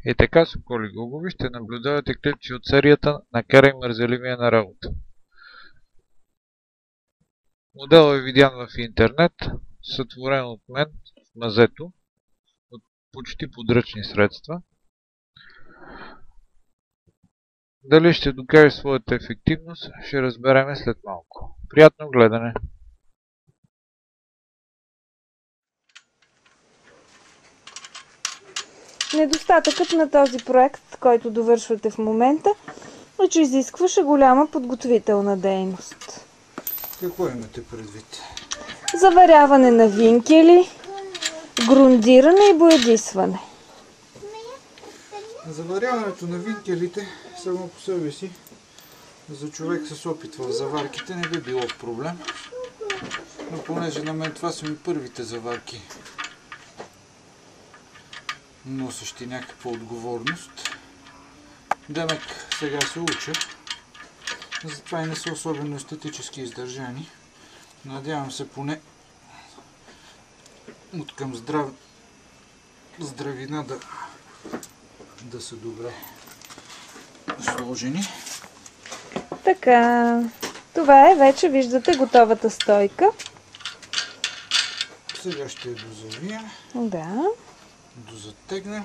И така, Соколи Гугови, ще наблюдавате клипчи от серията "Накарай мързеливия на работа". Моделът е видян в интернет, сътворен от мен в мазето, от почти подръчни средства. Дали ще докаже своята ефективност, ще разбереме след малко. Приятно гледане! Недостатъкът на този проект, който довършвате в момента, е, че изискваше голяма подготвителна дейност. Какво имате предвид? Заваряване на винкели, грундиране и боядисване. Заваряването на винкелите само по себе си за човек с опит в заварките не би било проблем. Но понеже на мен това са ми първите заварки, носещи някаква отговорност, демек сега се уча, затова и не са особено естетически издържани. Надявам се поне от към здравина да са добре сложени. Така, това е вече, виждате, готовата стойка. Сега ще я дозавия. Да. Дозатегнем.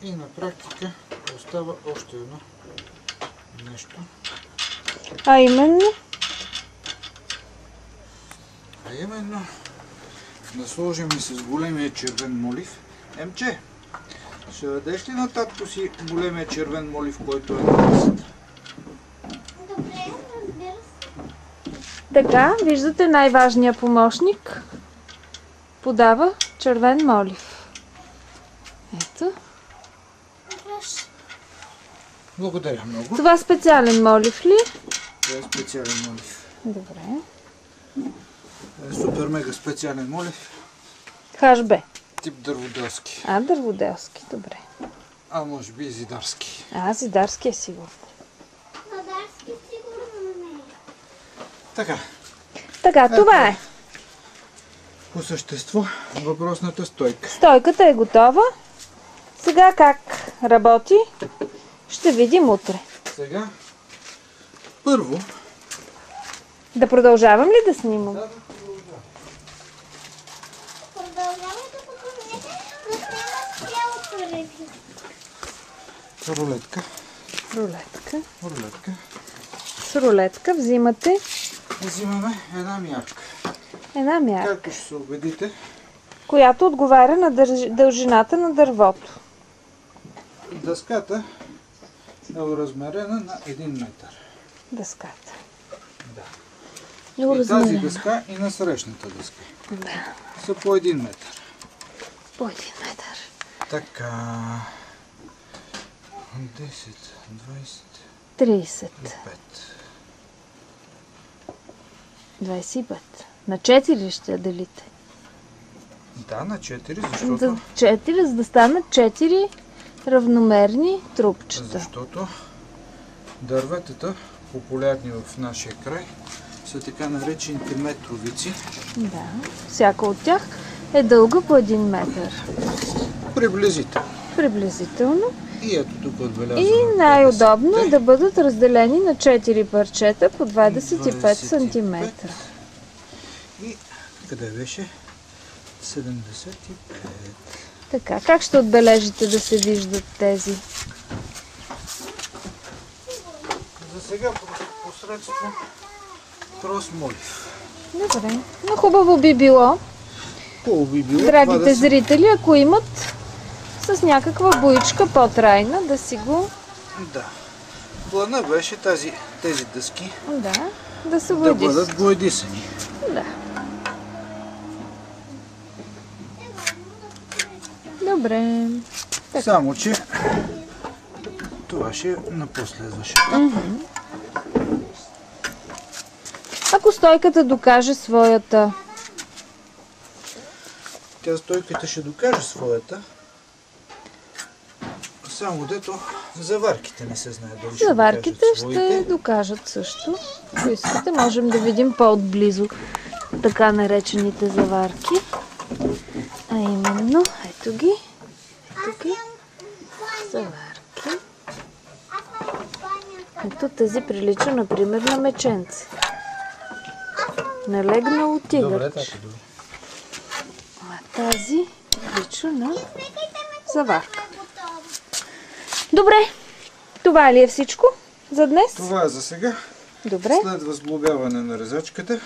И на практика остава още едно нещо. А именно да сложим и с големия червен молив. Емче, ще дадеш ли на татко си големия червен молив, който е на масата? Добре, разбира се. така, виждате, най-важният помощник подава червен молив. Ето. Благодаря много. Това специален молив ли? Това е специален молив. Добре. Супер мега специален молив. ХБ. Тип дърводелски. Дърводелски, добре. А може би и зидарски. Зидарски е сигурно. Мадарски сигурно не е. Така. Така, това е. По същество въпросната стойка. Стойката е готова. Сега как работи, ще видим утре. Сега, първо... Да продължавам ли да снимам? Продължавай да покажете, да снимаш цялото ревю. Рулетка. С рулетка взимате Взимаме една мярка. една мярка, Както ще се убедите, която отговаря на дължината на дървото. дъската е оразмерена на 1 метър. Дъската. Да. И И тази оразмерена. дъска и насрещната дъска Да, са по 1 метър. по 1 метър. Така. 10, 30, 25. 25. На 4 ще я делите. Да, на 4, За защото... 4, за да станат 4 равномерни трупчета. Защото дърветата, популярни в нашия край, са така наречените метровици. Да, всяка от тях е дълга по 1 метър. Приблизително. И ето тук отбелязваме. И най-удобно е да бъдат разделени на 4 парчета по 25 см. И къде беше? 75. Така, как ще отбележите да се виждат тези? За сега посредством крос молив. Добре. Но хубаво би било, Хубаво би било драгите това да се... зрители, ако имат с някаква боичка по-трайна, да си го... Да. Плана беше тези дъски Да се да боядисат. бъдат боядисани. Да. Добре. Само, че това ще е на последващ етап. Ако стойката докаже своята... Тя стойката ще докаже своята. Само дето заварките не се знае дали ще Заварките докажат ще своите. докажат също. Ако искате, можем да видим по-отблизо така наречените заварки. А именно, ето ги. Тук Аз заварки. имам банята. Ето тази прилича, например, на меченце. Налегнало тигърче. А тази прилича на заварка. Добре, това ли е всичко за днес? Това е за сега. Добре. След възглобяване на резачката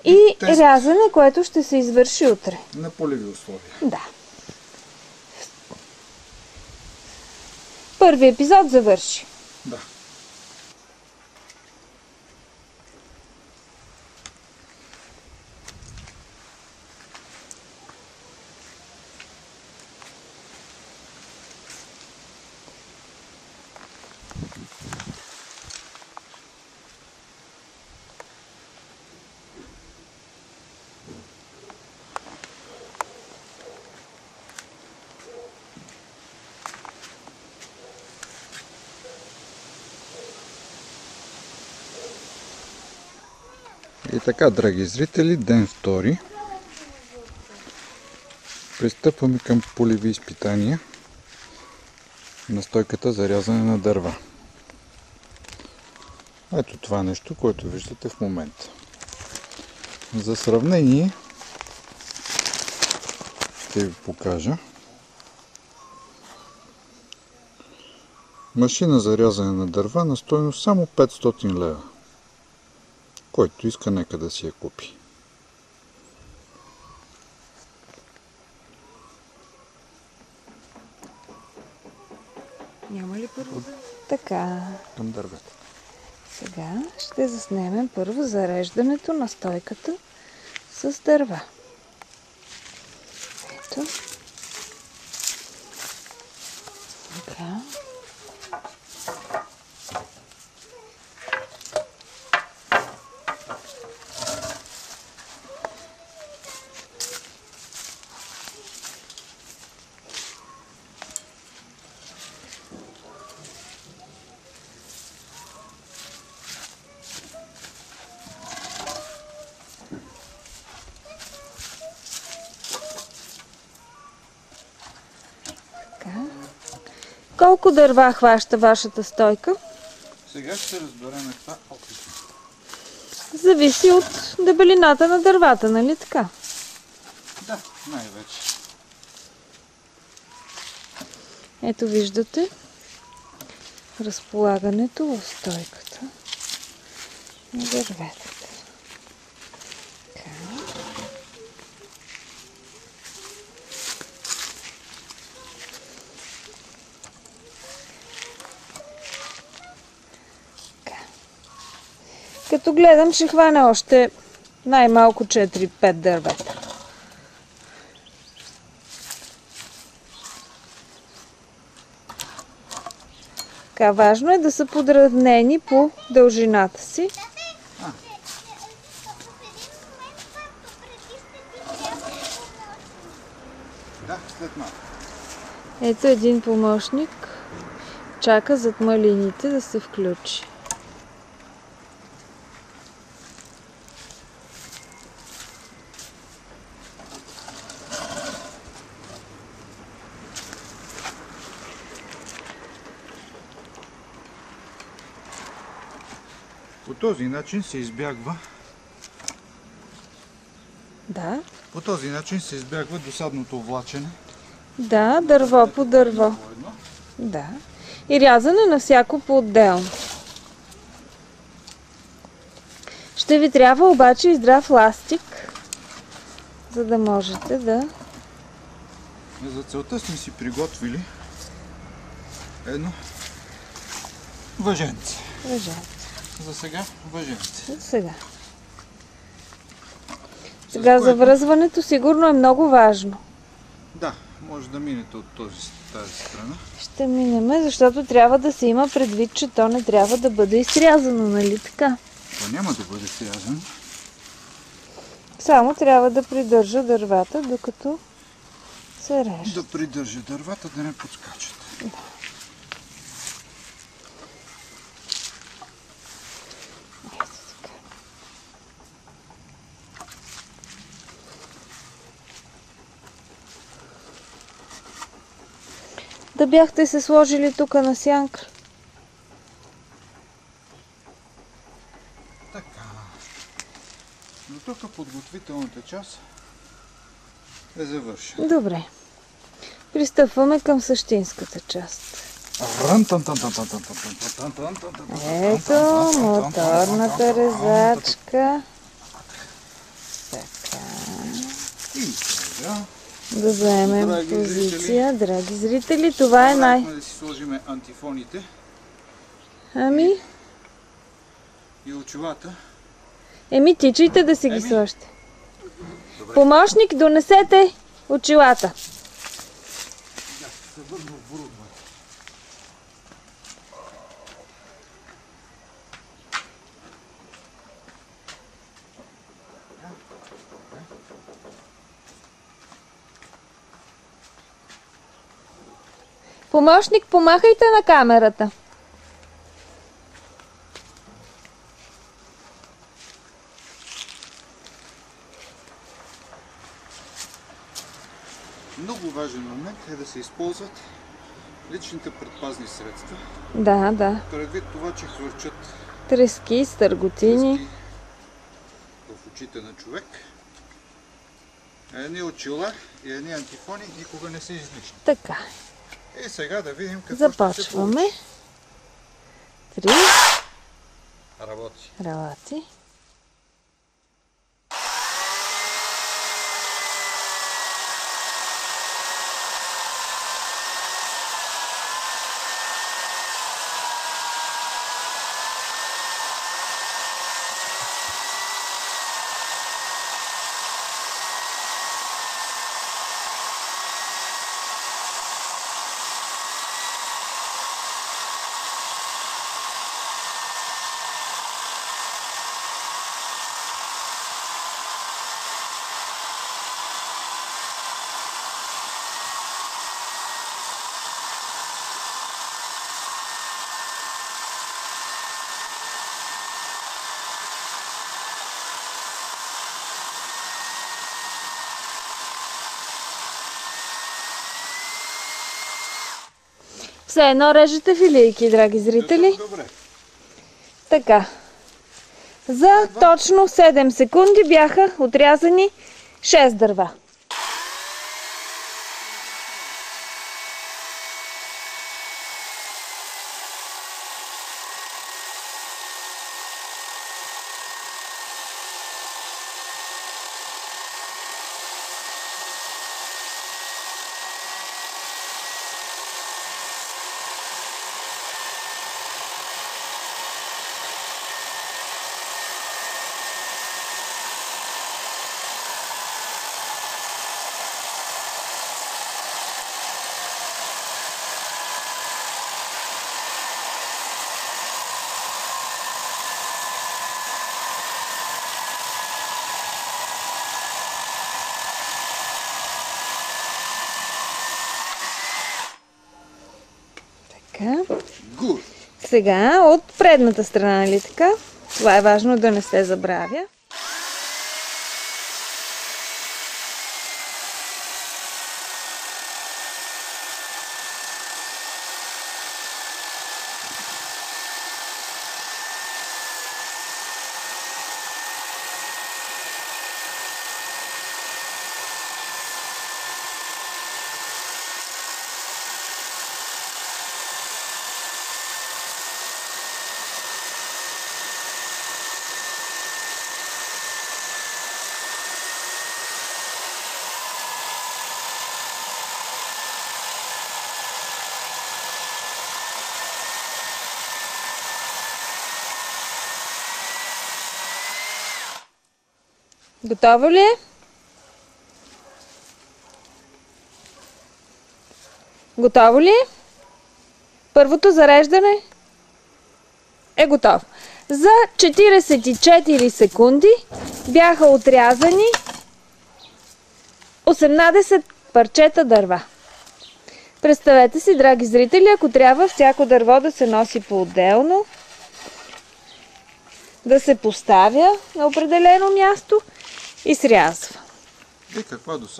И тест. рязане, което ще се извърши утре. на полеви условия. Да. Първи епизод завърши. Да. И така, драги зрители, ден втори. Пристъпваме към полеви изпитания на стойката за рязане на дърва. Ето това нещо, което виждате в момента. За сравнение ще ви покажа. Машина за рязане на дърва на стойност само 500 лева. Който иска, нека да си я купи. Няма ли първо? Така. Към дървета. Сега ще заснемем първо зареждането на стойката с дърва. Ето. Така. Колко дърва хваща вашата стойка? Сега ще разберем това опитно. Зависи от дебелината на дървата, нали така? Да, най-вече. Ето виждате разполагането в стойката на дърветата. Така. Като гледам, ще хване още най-малко 4-5 дървета. Така, важно е да са подравнени по дължината си. Да, след малко. Ето един помощник. Чака зад малините да се включи. По този начин се избягва. Да. По този начин се избягва досадното влачене. Да, дърво по дърво. Да. И рязане на всяко по-отделно. Ще ви трябва обаче и здрав ластик, за да можете да... За целта сме си приготвили едно въженце. Въжете. За сега въженце. Сега. Сега завръзването сигурно е много важно. Да, може да минете от тази страна. Ще минеме, защото трябва да се има предвид, че то не трябва да бъде изрязано, нали така? То няма да бъде срязано. Само трябва да придържа дървата, докато се реже. Да придържа дървата, да не подскачат. Да. Да бяхте се сложили тук на сянка. Така. Но тук подготвителната част е завършена. Добре. Пристъпваме към същинската част. Ето моторната резачка. Така. И сега, Да заемем драги позиция. Драги зрители, това е най... да си сложим антифоните Ами, и очилата. тичайте да си ги Еми. сложите. Добре. Помощник, донесете очилата. Се върна оборудване. Помощник, помахайте на камерата. Много важен момент е да се използват личните предпазни средства, Да. предвид това, че хвърчат Трески, стърготини. тръски в очите на човек. Едни очила и едни антифони никога не са излишни. Така. И сега да видим какво ще се Започваме. получи. 3 Работи. работи. Все едно режете филийки, драги зрители. Добре. Така. За точно 7 секунди бяха отрязани 6 дърва. Така. Good. Сега от предната страна, нали така? Това е важно да не се забравя. Готово ли е? Готово ли е? Първото зареждане е готово. За 44 секунди бяха отрязани 18 парчета дърва. Представете си, драги зрители, ако трябва всяко дърво да се носи по-отделно, да се поставя на определено място и срязва. И каква досада?